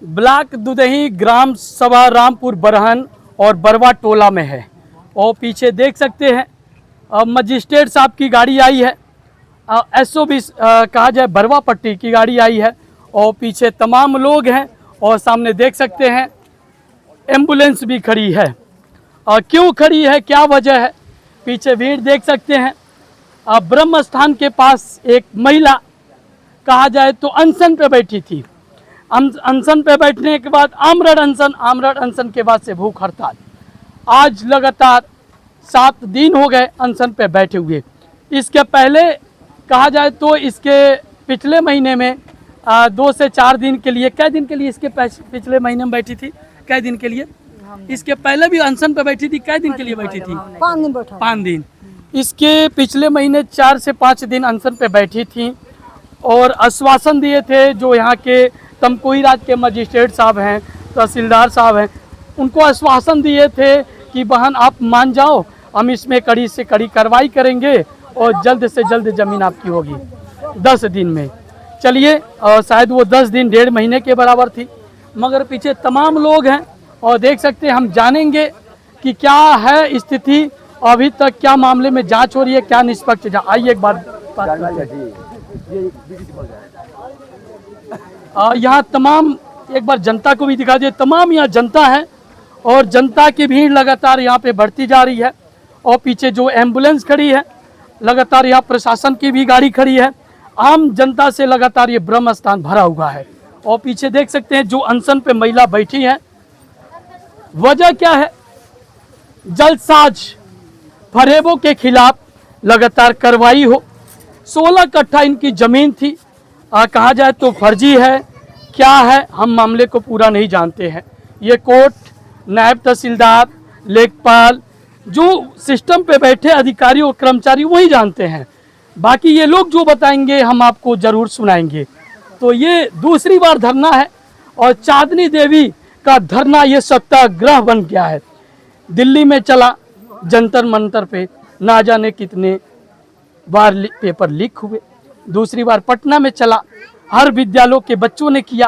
Block Dudhahi ग्राम सभा रामपुर बरहन और बरवा टोला में है। और पीछे देख सकते हैं मजिस्ट्रेट साहब की गाड़ी आई है, SOB कहा जाए बरवा पट्टी की गाड़ी आई है। और पीछे तमाम लोग हैं और सामने देख सकते हैं एम्बुलेंस भी खड़ी है। क्यों खड़ी है, क्या वजह है, पीछे भीड़ देख सकते हैं। ब्रह्म स्थान के पास एक महिला कहा जाए तो अनशन पे बैठी थी। अनशन पे बैठने के बाद आमरण अनशन के बाद से भूख हड़ताल। आज लगातार 7 दिन हो गए अनशन पे बैठे हुए। इसके पहले कहा जाए तो इसके पिछले महीने में 2 से 4 दिन के लिए, कै दिन के लिए इसके पिछले महीने में बैठी थी, कै दिन के लिए, इसके पहले भी अनशन पे बैठी थी, कै दिन के लिए बैठी थी, 5 दिन बैठा। 5 दिन। इसके पिछले महीने 4 से 5 दिन अनशन पे बैठी थी और आश्वासन दिए थे जो यहाँ के तमकुही राज के मजिस्ट्रेट साहब हैं, तहसीलदार साहब हैं, उनको आश्वासन दिए थे कि बहन आप मान जाओ, हम इसमें कड़ी से कड़ी कार्रवाई करेंगे और जल्द से जल्द ज़मीन आपकी होगी 10 दिन में। चलिए, शायद वो 10 दिन 1.5 महीने के बराबर थी, मगर पीछे तमाम लोग हैं और देख सकते हैं। हम जानेंगे कि क्या है स्थिति, अभी तक क्या मामले में जांच हो रही है, क्या निष्पक्ष जांच। आइए एक बार यहाँ तमाम एक बार जनता को भी दिखा दिए। तमाम यहाँ जनता है और जनता की भीड़ लगातार यहाँ पे बढ़ती जा रही है। और पीछे जो एम्बुलेंस खड़ी है, लगातार यहाँ प्रशासन की भी गाड़ी खड़ी है। आम जनता से लगातार ये ब्रह्म स्थान भरा हुआ है। और पीछे देख सकते हैं जो अनशन पे महिला बैठी है, वजह क्या है, जलसाज फरेबों के खिलाफ लगातार कार्रवाई हो। 16 कट्ठा इनकी जमीन थी, कहा जाए तो फर्जी है, क्या है हम मामले को पूरा नहीं जानते हैं। ये कोर्ट, नायब तहसीलदार, लेखपाल, जो सिस्टम पे बैठे अधिकारी और कर्मचारी वही जानते हैं। बाकी ये लोग जो बताएंगे हम आपको जरूर सुनाएंगे। तो ये दूसरी बार धरना है और चांदनी देवी का धरना ये सत्याग्रह बन गया है। दिल्ली में चला जंतर मंतर पे, ना जाने कितने बार पेपर लीक हुए। दूसरी बार पटना में चला, हर विद्यालयों के बच्चों ने किया।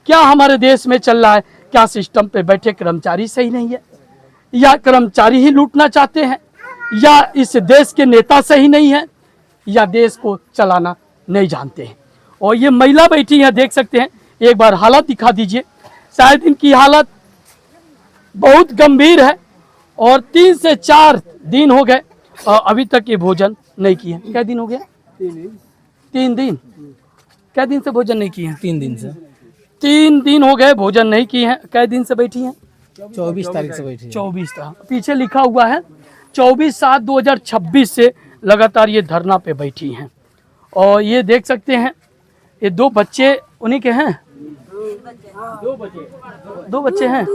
क्या हमारे देश में चल रहा है, क्या सिस्टम पे बैठे कर्मचारी सही नहीं है, या कर्मचारी ही लूटना चाहते हैं, या इस देश के नेता सही नहीं है, या देश को चलाना नहीं जानते हैं। और ये महिला बैठी है, देख सकते हैं, एक बार हालत दिखा दीजिए। शायद इनकी हालत बहुत गंभीर है और 3 से 4 दिन हो गए अभी तक ये भोजन नहीं किए। क्या दिन हो गया? 3 दिन। क्या दिन से भोजन नहीं किए हैं? 3 दिन से। 3 दिन हो गए भोजन नहीं किए हैं। क्या दिन से बैठी हैं? 24 तारीख से बैठी है। 24 था, पीछे लिखा हुआ है 24/7/2026 से लगातार ये धरना पे बैठी हैं। और ये देख सकते हैं, ये 2 बच्चे उन्हीं के हैं, 2 बच्चे हैं,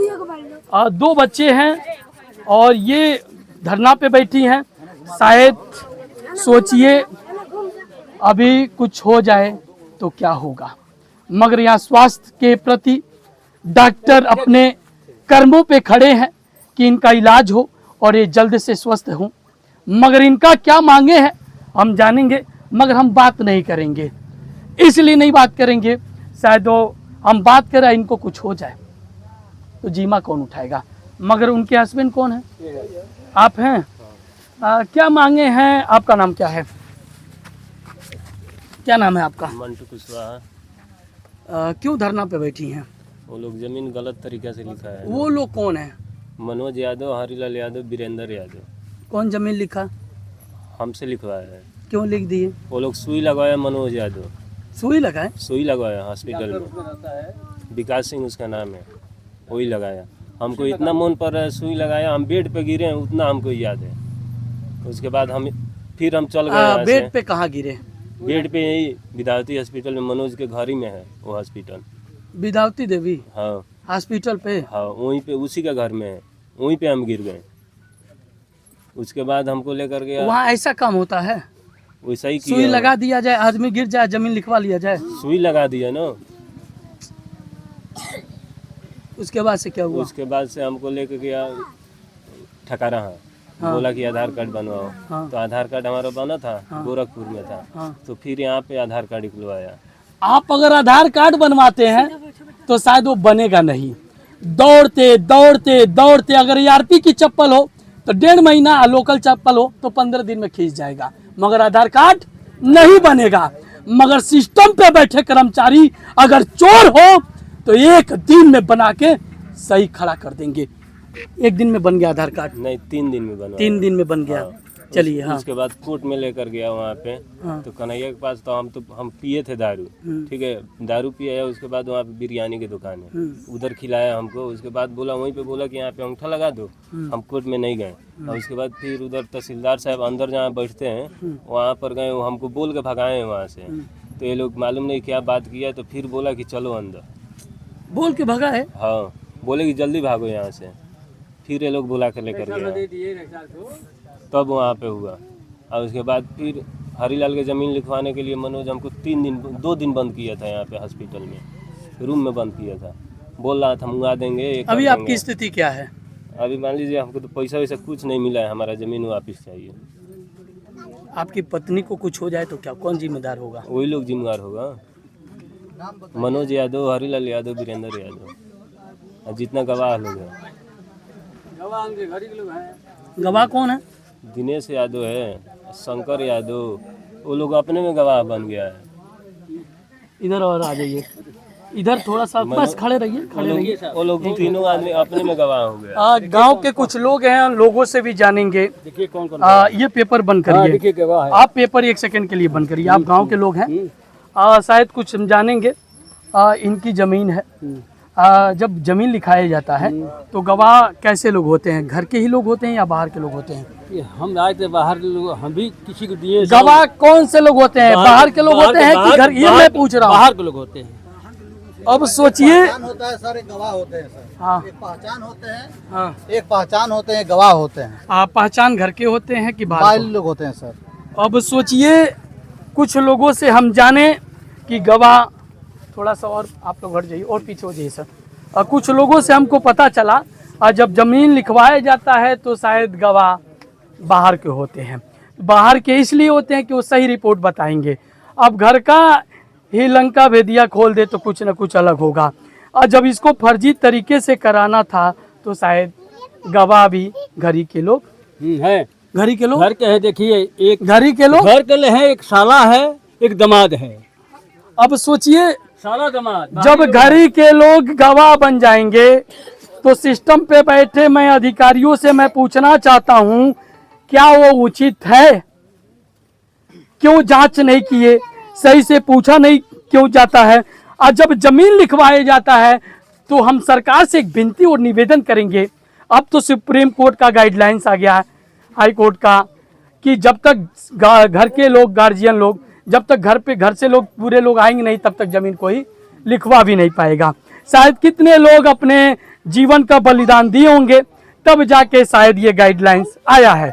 2 बच्चे हैं और ये धरना पे बैठी हैं। शायद सोचिए अभी कुछ हो जाए तो क्या होगा, मगर यहाँ स्वास्थ्य के प्रति डॉक्टर अपने कर्मों पे खड़े हैं कि इनका इलाज हो और ये जल्द से स्वस्थ हों। मगर इनका क्या मांगे हैं हम जानेंगे, मगर हम बात नहीं करेंगे। इसलिए नहीं बात करेंगे, शायद वो हम बात करें इनको कुछ हो जाए तो जीमा कौन उठाएगा। मगर उनके हस्बैंड कौन है? आप हैं। क्या मांगे हैं? आपका नाम क्या है? क्या नाम है आपका? मंटू कुशवाहा। क्यों धरना पे बैठी हैं? वो लोग जमीन गलत तरीके से लिखा है। वो लोग कौन है? मनोज यादव, हरिलाल यादव, वीरेंद्र यादव। कौन जमीन लिखा? हमसे लिखवाया है। क्यों लिख दिए? वो लोग सुई लगवाया, मनोज यादव सुई लगाए? सुई लगवाया हॉस्पिटल में। विकास सिंह उसका नाम है, वही लगाया। हमको इतना मन पर है, सुई लगाया, हम बेड पे गिरे हैं, उतना हमको याद है। उसके बाद हम चल गए। बेड पे कहाँ गिरे? बेड पे यही विद्यार्थी हॉस्पिटल में, मनोज के घर ही में है वो हॉस्पिटल। विद्यार्थी देवी हाँ हॉस्पिटल पे? हाँ, वहीं पे, उसी का घर में है, वहीं पे हम गिर गए। उसके बाद हमको लेकर गया। वहाँ ऐसा काम होता है? वैसा ही सुई लगा दिया जाए, आदमी गिर जाए, जमीन लिखवा लिया जाए? सुई लगा दिया ना। उसके बाद से क्या हुआ? उसके बाद से हमको लेकर गया ठकारा। हाँ। बोला कि आधार कार्ड बनवाओ। हाँ। तो आधार कार्ड हमारा बना था। हाँ। गोरखपुर में था। हाँ। तो फिर यहाँ पे आधार कार्ड निकलवाया। आप अगर आधार कार्ड बनवाते हैं तो शायद वो बनेगा नहीं। दौड़ते दौड़ते दौड़ते अगर ERP की चप्पल हो तो 1.5 महीना, लोकल चप्पल हो तो 15 दिन में खींच जाएगा, मगर आधार कार्ड नहीं बनेगा। मगर सिस्टम पे बैठे कर्मचारी अगर चोर हो तो 1 दिन में बना के सही खड़ा कर देंगे। 1 दिन में बन गया आधार कार्ड? नहीं, 3 दिन में बना। 3 दिन में बन गया। चलिए। हाँ। उसके बाद कोर्ट में लेकर गया वहाँ पे। हाँ। तो कन्हैया के पास तो हम पिए थे दारू, ठीक है, दारू पिया। उसके बाद वहाँ पे बिरयानी की दुकान है, उधर खिलाया हमको। उसके बाद बोला, वहीं पे बोला कि यहाँ पे अंगूठा लगा दो। हम कोर्ट में नहीं गए। और उसके बाद फिर उधर तहसीलदार साहब अंदर जहाँ बैठते हैं वहाँ पर गए, वो हमको बोल के भगाए वहाँ से। तो ये लोग मालूम नहीं क्या बात किया, तो फिर बोला कि चलो अंदर, बोल के भगा है। हाँ, बोले कि जल्दी भागो यहाँ से। फिर ये लोग बुला कर लेकर गया, तब वहाँ पे हुआ। और उसके बाद फिर हरीलाल के ज़मीन लिखवाने के लिए मनोज हमको 2 दिन बंद किया था यहाँ पे हॉस्पिटल में, रूम में बंद किया था। बोल रहा था मंगा देंगे। अभी आपकी स्थिति क्या है? अभी मान लीजिए हमको तो पैसा वैसा कुछ नहीं मिला है, हमारा ज़मीन वापस चाहिए। आपकी पत्नी को कुछ हो जाए तो क्या, कौन जिम्मेदार होगा? वही लोग जिम्मेदार होगा, मनोज यादव, हरीलाल यादव, वीरेंद्र यादव और जितना गवाह लोग हैं। गवाह कौन है? दिनेश यादव है, शंकर यादव, वो लोग अपने में गवाह बन गया है। इधर और आ जाइए, इधर थोड़ा सा बस खड़े रहिए, खड़े रहिए। वो लोग 3 आदमी अपने में गवाह हो गया। गांव के कुछ लोग हैं, लोगों से भी जानेंगे। देखिए कौन कौन ये पेपर बंद करिए। आप पेपर 1 सेकंड के लिए बंद करिए। आप गांव के लोग हैं, शायद कुछ हम जानेंगे। इनकी जमीन है। जब जमीन लिखाया जाता है तो गवाह कैसे लोग होते हैं? घर के ही लोग होते हैं या बाहर के लोग होते हैं? हम आए थे बाहर के लोग, हम भी किसी को दिए। गवाह कौन से लोग होते हैं? बाहर के लोग होते हैं कि घर? ये मैं पूछ रहा हूँ। बाहर के लोग होते हैं। अब सोचिए। होता है सर, एक गवाह होते हैं सर। हाँ। एक पहचान होते हैं। हाँ। एक पहचान होते हैं, गवाह होते हैं। आप पहचान घर के होते हैं कि बाहर? बाहर लोग होते हैं सर। अब सोचिए, कुछ लोगों से हम जाने कि गवाह, थोड़ा सा और आप लोग हट जाइए और पीछे हो जाइए सर। और कुछ लोगों से हमको पता चला, और जब जमीन लिखवाया जाता है तो शायद गवाह बाहर के होते हैं। बाहर के इसलिए होते हैं कि वो सही रिपोर्ट बताएंगे। अब घर का ही लंका भेदिया खोल दे तो कुछ न कुछ अलग होगा। और जब इसको फर्जी तरीके से कराना था तो शायद गवाह भी घर ही के लोग है। घर ही के लोग घर के है, देखिए, एक घर ही के लोग घर के लिए है, एक साला है, एक दामाद है। अब सोचिए, साला दामाद जब घरी के लोग गवाह बन जाएंगे तो सिस्टम पे बैठे मैं अधिकारियों से मैं पूछना चाहता हूं, क्या वो उचित है? क्यों जांच नहीं किए? सही से पूछा नहीं क्यों जाता है? और जब जमीन लिखवाया जाता है तो हम सरकार से एक विनती और निवेदन करेंगे। अब तो सुप्रीम कोर्ट का गाइडलाइंस आ गया है, हाई कोर्ट का, कि जब तक घर के लोग, गार्जियन लोग, जब तक घर से लोग पूरे लोग आएंगे नहीं, तब तक जमीन कोई लिखवा भी नहीं पाएगा। शायद कितने लोग अपने जीवन का बलिदान दिए होंगे, तब जाके शायद ये गाइडलाइंस आया है।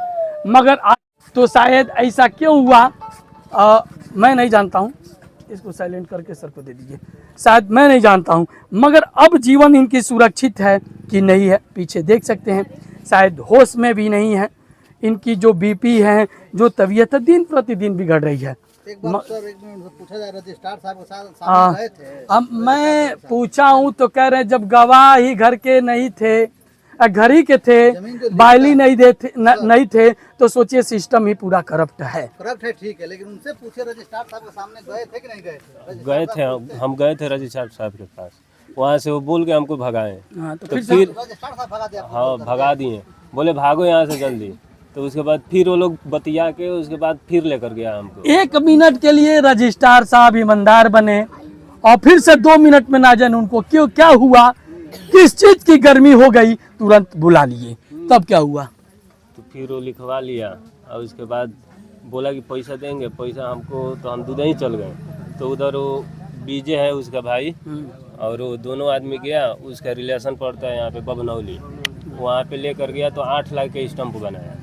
मगर तो शायद ऐसा क्यों हुआ मैं नहीं जानता हूँ। इसको साइलेंट करके सर को दे दीजिए। शायद मैं नहीं जानता हूँ, मगर अब जीवन इनकी सुरक्षित है कि नहीं है, पीछे देख सकते हैं। शायद होश में भी नहीं है। इनकी जो BP है, जो तबीयत है, दिन प्रतिदिन बिगड़ रही है। एक बार सर, एक मिनट पूछा जा रहा है, रजिस्ट्रार साहब के साथ गए थे। अब मैं पूछा हूँ तो कह रहे हैं जब गवाह ही घर के नहीं थे, घर ही के थे, बाइली नहीं थे तो सोचिए सिस्टम ही पूरा करप्ट है। करप्ट है, ठीक है, लेकिन उनसे पूछे रजिस्ट्रार साहब के सामने गए थे कि नहीं गए थे? गए थे, हम गए थे रजिस्ट्रार साहब के पास। वहाँ से वो बोल के हमको भगाए। हाँ, तो फिर रजिस्ट्रार साहब भगा दिया? हाँ, भगा दिए, बोले भागो यहाँ से जल्दी। तो उसके बाद फिर वो लोग बतिया के उसके बाद फिर लेकर गया हमको। 1 मिनट के लिए रजिस्ट्रार साहब ईमानदार बने और फिर से 2 मिनट में ना जाने उनको क्यों क्या हुआ, किस चीज की गर्मी हो गई, तुरंत बुला लिए। तब क्या हुआ? तो फिर वो लिखवा लिया और उसके बाद बोला कि पैसा देंगे, पैसा हमको, तो हम दुदही चल गए। तो उधर वो बीजे है उसका भाई, और वो दोनों आदमी गया, उसका रिलेशन पड़ता है यहाँ पे बबनौली, वहाँ पे लेकर गया तो 8 लाख के स्टम्प बनाया।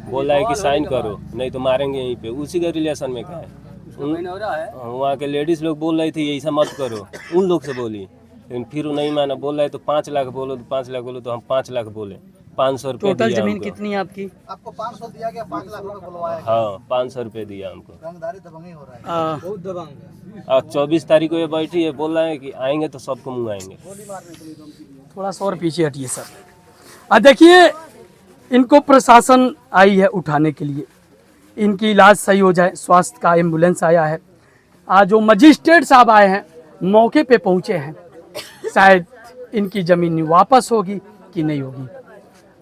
बोला है कि साइन करो नहीं तो मारेंगे यहीं पे। उसी के रिलेशन में क्या है, वहाँ के लेडीज लोग बोल रही थी ऐसा मत करो, उन लोग से बोली, लेकिन फिर वो नहीं माना। बोल रहे तो 5 लाख बोलो, तो 5 लाख बोलो, तो हम 5 लाख बोले। 500 रुपये टोटल दिया जमीन हमको। कितनी है आपकी? आपको 500 दिया गया, 5 लाख रुपए बुलवाया गया। हाँ 500 रुपये दिया हमको। रंगदारी दबंगी हो रहा है। बहुत दबंग है। और 24 तारीख को ये बैठी है, बोल रहे हैं कि आएंगे तो सबको मुँगाएंगे। थोड़ा सा और पीछे हटिए सर। देखिए, इनको प्रशासन आई है उठाने के लिए, इनकी इलाज सही हो जाए, स्वास्थ्य का एम्बुलेंस आया है। आज जो मजिस्ट्रेट साहब आए हैं, मौके पे पहुंचे हैं, शायद इनकी ज़मीन वापस होगी कि नहीं होगी।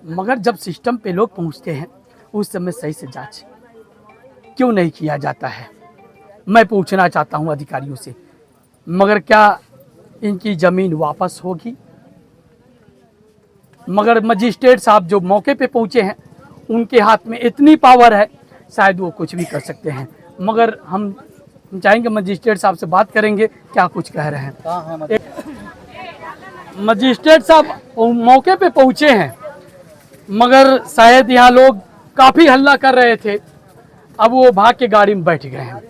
मगर जब सिस्टम पे लोग पहुंचते हैं, उस समय सही से जांच क्यों नहीं किया जाता है, मैं पूछना चाहता हूं अधिकारियों से। मगर क्या इनकी ज़मीन वापस होगी? मगर मजिस्ट्रेट साहब जो मौके पे पहुंचे हैं, उनके हाथ में इतनी पावर है, शायद वो कुछ भी कर सकते हैं। मगर हम चाहेंगे मजिस्ट्रेट साहब से बात करेंगे, क्या कुछ कह रहे हैं। कहाँ है मजिस्ट्रेट साहब मौके पे पहुंचे हैं, मगर शायद यहाँ लोग काफ़ी हल्ला कर रहे थे। अब वो भाग के गाड़ी में बैठ गए हैं,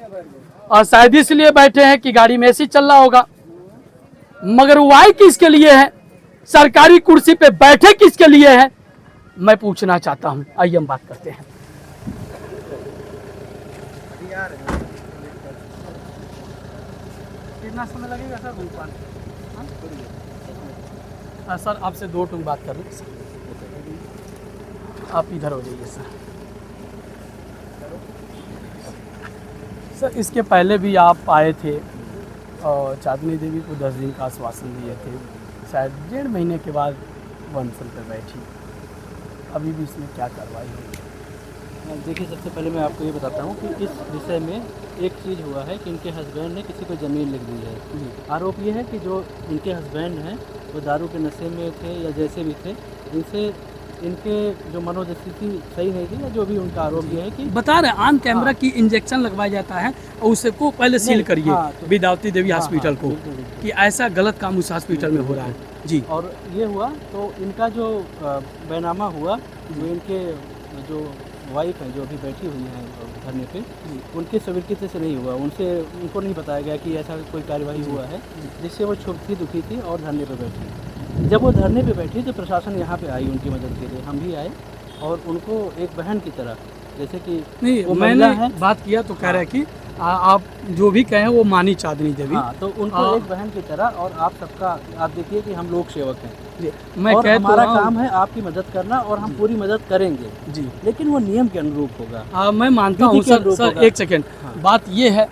और शायद इसलिए बैठे हैं कि गाड़ी में ऐसे चल रहा होगा। मगर वो आए किसके लिए है, सरकारी कुर्सी पे बैठे किसके लिए है, मैं पूछना चाहता हूँ। आइए हम बात करते हैं। कितना समय लगेगा सर घूम पाने? सर आपसे दो टूक बात कर रहे हैं। आप इधर हो जाइए सर। सर इसके पहले भी आप आए थे और चांदनी देवी को 10 दिन का आश्वासन दिए थे, शायद 1.5 महीने के बाद अनशन पर बैठी, अभी भी इसमें क्या कार्रवाई हुई? देखिए, सबसे पहले मैं आपको ये बताता हूँ कि इस विषय में एक चीज़ हुआ है कि इनके हस्बैंड ने किसी को ज़मीन लिख दी है। आरोप ये है कि जो इनके हस्बैंड हैं वो दारू के नशे में थे या जैसे भी थे, इनसे इनके जो मनोस्थिति सही नहीं थी, या जो भी उनका आरोप ये है कि बता रहे ऑन कैमरा की इंजेक्शन लगवाया जाता है और उसको पहले सील करिए विद्यावती देवी हॉस्पिटल को, कि ऐसा गलत काम उस हॉस्पिटल में हो रहा है जी। और ये हुआ तो इनका जो बैनामा हुआ, वो इनके जो वाइफ है जो अभी बैठी हुई है धरने पे, उनकी स्वीकृति से नहीं हुआ, उनको नहीं बताया गया कि ऐसा कोई कार्यवाही हुआ है, जिससे वो छुपती दुखी थी और धरने पे बैठी। जब वो धरने पे बैठी तो प्रशासन यहाँ पे आई उनकी मदद के लिए, हम भी आए और उनको एक बहन की तरह, जैसे कि नहीं वो मैंने महिला है, बात किया तो कह रहे हैं कि आप जो भी कहें वो मानी चांदनी देवी। हाँ, तो उनको एक बहन की तरह, और आप सबका आप देखिए कि हम लोक सेवक हैं जी, मैं और कह तो हमारा रहा हूं- काम है आपकी मदद करना और हम पूरी मदद करेंगे, जी। लेकिन वो नियम के अनुरूप होगा। मैं मानता हूँ विधि के सर। अनुरूप सर होगा। एक सेकेंड, बात ये है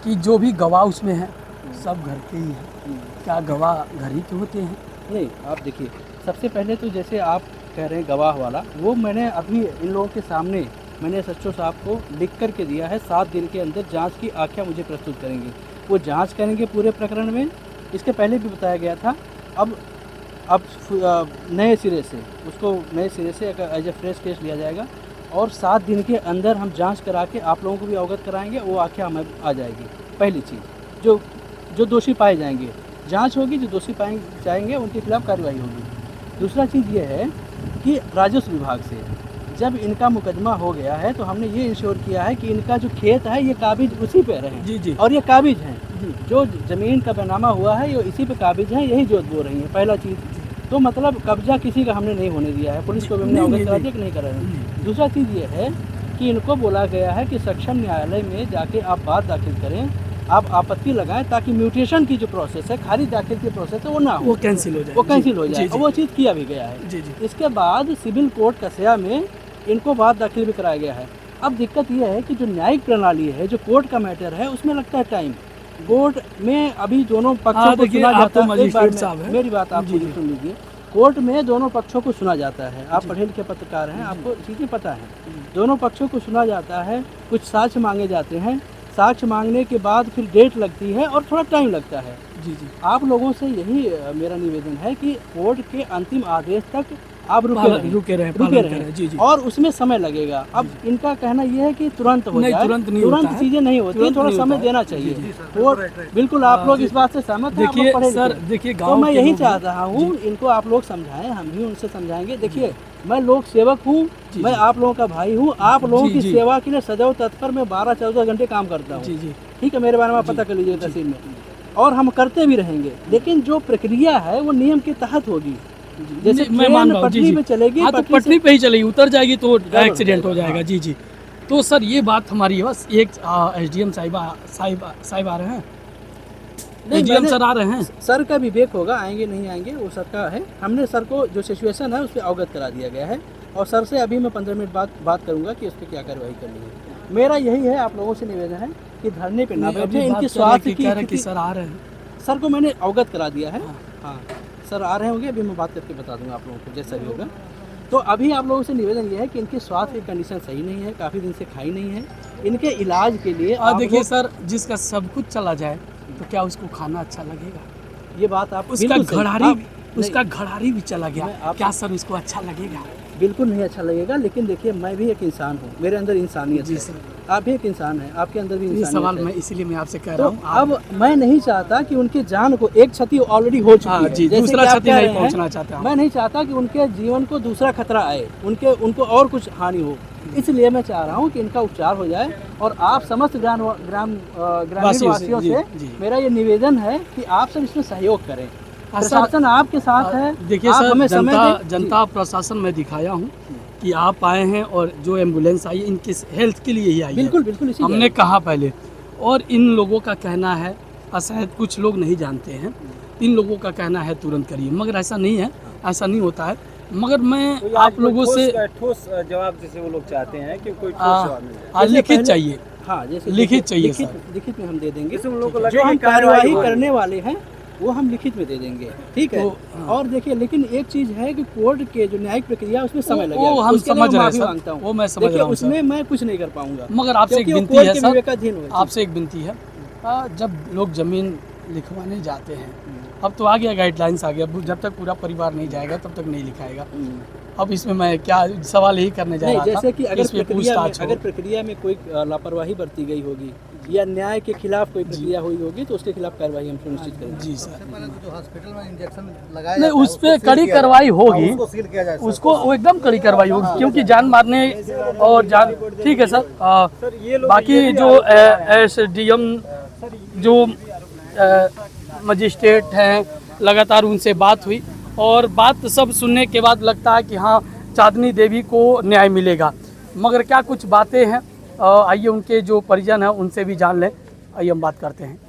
कि जो भी गवाह उसमें है सब घर के ही हैं, क्या गवाह घर ही के होते हैं? नहीं, आप देखिए, सबसे पहले तो जैसे आप कह रहे हैं गवाह वाला, वो मैंने अभी इन लोगों के सामने मैंने SHO साहब को लिख कर के दिया है, 7 दिन के अंदर जांच की आख्या मुझे प्रस्तुत करेंगे। वो जांच करेंगे पूरे प्रकरण में, इसके पहले भी बताया गया था। अब नए सिरे से उसको नए सिरे से एज ए फ्रेश केस लिया जाएगा और 7 दिन के अंदर हम जांच करा के आप लोगों को भी अवगत कराएंगे, वो आख्या हमें आ जाएगी। पहली चीज़, जो दोषी पाए जाएंगे, जांच होगी, जो दोषी पाए जाएंगे उनके खिलाफ कार्रवाई होगी। दूसरा चीज़ ये है कि राजस्व विभाग से जब इनका मुकदमा हो गया है तो हमने ये इंश्योर किया है कि इनका जो खेत है ये काबिज उसी पे रहे जी जी। और ये काबिज हैं, जो ज़मीन का बैनामा हुआ है ये इसी पे काबिज हैं, यही जोत बो रही है। पहला चीज़ तो मतलब कब्जा किसी का हमने नहीं होने दिया है, पुलिस को भी हमने अवगत करा दिया कि नहीं कर रहे हैं। दूसरा चीज़ ये है कि इनको बोला गया है कि सक्षम न्यायालय में जाके आप बात दाखिल करें, आप आपत्ति लगाएं, ताकि म्यूटेशन की जो प्रोसेस है, खारिज दाखिल की प्रोसेस है, वो ना हो, वो कैंसिल हो जाए, वो कैंसिल हो जी, जाए। जी, और वो चीज़ किया भी गया है। जी जी। इसके बाद सिविल कोर्ट कस्या में इनको बात दाखिल भी कराया गया है। अब दिक्कत यह है कि जो न्यायिक प्रणाली है, जो कोर्ट का मैटर है, उसमें लगता है टाइम। कोर्ट में अभी दोनों पक्षों को देखिए, सुना आप तो जाता है। एक बार मजिस्ट्रेट साहब हैं। मेरी बात आप जी, पूरी सुन लीजिए। कोर्ट में दोनों पक्षों को सुना जाता है, आप पढ़े लिखे पत्रकार हैं, आपको चीज़ें पता है। दोनों पक्षों को सुना जाता है, कुछ साक्ष्य मांगे जाते हैं, साक्ष्य मांगने के बाद फिर डेट लगती है और थोड़ा टाइम लगता है। जी जी। आप लोगों से यही मेरा निवेदन है कि कोर्ट के अंतिम आदेश तक आप रुके रहें जी जी। और उसमें समय लगेगा। अब इनका कहना यह है कि तुरंत हो नहीं, जाए, तुरंत नहीं होता है। चीजें नहीं होती, तुरंत थोड़ा नहीं समय होता है। देना चाहिए। और बिल्कुल आप लोग इस बात से सहमत हैं? आप लोग देखिए पढ़े सर, लिखे हैं। देखिए तो गांव मैं के यही लोग- चाह रहा हूँ, इनको आप लोग समझाएं, हम भी उनसे समझाएंगे। देखिए, मैं लोक सेवक हूँ, मैं आप लोगों का भाई हूँ, आप लोगों जी, की जी। सेवा के लिए सदैव तत्पर मैं 12-14 घंटे काम करता हूँ। जी जी। ठीक है, मेरे बारे में आप पता कर लीजिए तहसील में, और हम करते भी रहेंगे। लेकिन जो प्रक्रिया है वो नियम के तहत होगी। जैसे मैं मान रहा हूँ पटरी पे चलेगी, हाँ तो पटरी से- पटरी पे ही चलेगी, उतर जाएगी तो एक्सीडेंट हो जाएगा। जी जी। तो सर ये बात हमारी है। बस एक एसडीएम साहिब आ रहे हैं, नहीं, एसडीएम मैंने- सर आ रहे हैं। सर का विवेक होगा, आएंगे नहीं आएंगे वो सर का है। हमने सर को जो सिचुएशन है उस पर अवगत करा दिया गया है और सर से अभी मैं 15 मिनट बाद बात करूंगा कि उस पर क्या कार्रवाई करनी है। मेरा यही है, आप लोगों से निवेदन है कि धरने पे ना बैठे। इनके स्वास्थ्य की कह रहे कि स्थिति- सर आ रहे हैं। सर को मैंने अवगत करा दिया है। हाँ सर आ रहे होंगे, अभी मैं बात करके बता दूंगा आप लोगों को जैसा भी होगा। तो अभी आप लोगों से निवेदन ये है कि इनके स्वास्थ्य की कंडीशन सही नहीं है, काफ़ी दिन से खाई नहीं है। इनके इलाज के लिए आप देखिए लोग- सर, जिसका सब कुछ चला जाए तो क्या उसको खाना अच्छा लगेगा? ये बात आप उसका बिल्कुल सही- घड़ारी आप- उसका घड़ारी भी चला मैं गया, आप- क्या सर उसको अच्छा लगेगा? बिल्कुल नहीं अच्छा लगेगा। लेकिन देखिए मैं भी एक इंसान हूँ, मेरे अंदर इंसानियत जी है। सर। आप भी एक इंसान हैं, आपके अंदर भी ये इंसानियत सवाल है। मैं इसीलिए मैं आपसे कह तो रहा हूँ। अब मैं नहीं चाहता कि उनके जान को एक क्षति ऑलरेडी हो चुकी हाँ है, जी, जैसे दूसरा कि आप क्षति कह नहीं रहे हैं, पहुंचना चाहते हम। मैं नहीं चाहता कि उनके जीवन को दूसरा खतरा आए, उनको और कुछ हानि हो। इसलिए मैं चाह रहा हूँ कि इनका उपचार हो जाए। और आप समस्त ग्रामीण वासियों जी, से जी। मेरा ये निवेदन है कि आप सब इसमें सहयोग करें। प्रशासन आपके साथ है। देखिए आप सर, हमें समय दें। जनता प्रशासन में दिखाया हूँ कि आप आए हैं और जो एम्बुलेंस आई है इनकी हेल्थ के लिए ही आई है। बिल्कुल बिल्कुल इसीलिए हमने कहा पहले। और इन लोगों का कहना है, शायद कुछ लोग नहीं जानते हैं, इन लोगों का कहना है तुरंत करिए, मगर ऐसा नहीं है, ऐसा नहीं होता है। मगर मैं आप लोगों से ठोस जवाब जैसे वो लोग चाहते हैं कि कोई जैसे लिखित पहले- चाहिए। हाँ जैसे लिखित चाहिए लिखित, सर। लिखित में हम दे देंगे। जैसे उन लोगों को जो लगे हम कि कार्रवाई कार्यवाही हो रही है। करने वाले हैं वो हम लिखित में दे देंगे, ठीक है। तो, हाँ। और देखिए लेकिन एक चीज है कि कोर्ट के जो न्यायिक प्रक्रिया उसमें समय लगेगा। वो हम उसके लिए समझ रहे हैं माफी सर, मांगता हूँ। वो मैं समझ देखिए रहा हूँ सर। उसमें मैं कुछ नहीं कर पाऊंगा, मगर आपसे एक क्योंकि वो विनती कोर्ट है के सर, विवेकाधीन होगा। आपसे एक विनती है, जब लोग जमीन लिखवाने जाते हैं, अब तो आ गया गाइडलाइंस आ गया, जब तक पूरा परिवार नहीं जाएगा तब तक नहीं लिखाएगा। अब इसमें मैं क्या सवाल यही करने जा नहीं, रहा था, जैसे कि इस पे पूछताछ हो। अगर प्रक्रिया में कोई लापरवाही बरती गई होगी या न्याय के खिलाफ कोई प्रक्रिया हुई होगी तो उसके खिलाफ कार्रवाई हम सुनिश्चित करेंगे। जी सर। पहले तो जो हॉस्पिटल में इंजेक्शन लगाया नहीं, जाता है, उस पे उसको कड़ी सील किया कार्रवाई जाए। होगी। उसको सील किया जाए। उसको वो एकदम कड़ी कार्रवाई होगी, क्योंकि जान मारने और जान, ठीक है सर। बाकी जो एसडीएम जो मजिस्ट्रेट हैं, लगातार उनसे बात हुई और बात सब सुनने के बाद लगता है कि हाँ चांदनी देवी को न्याय मिलेगा। मगर क्या कुछ बातें हैं, आइए उनके जो परिजन हैं उनसे भी जान लें। आइए हम बात करते हैं।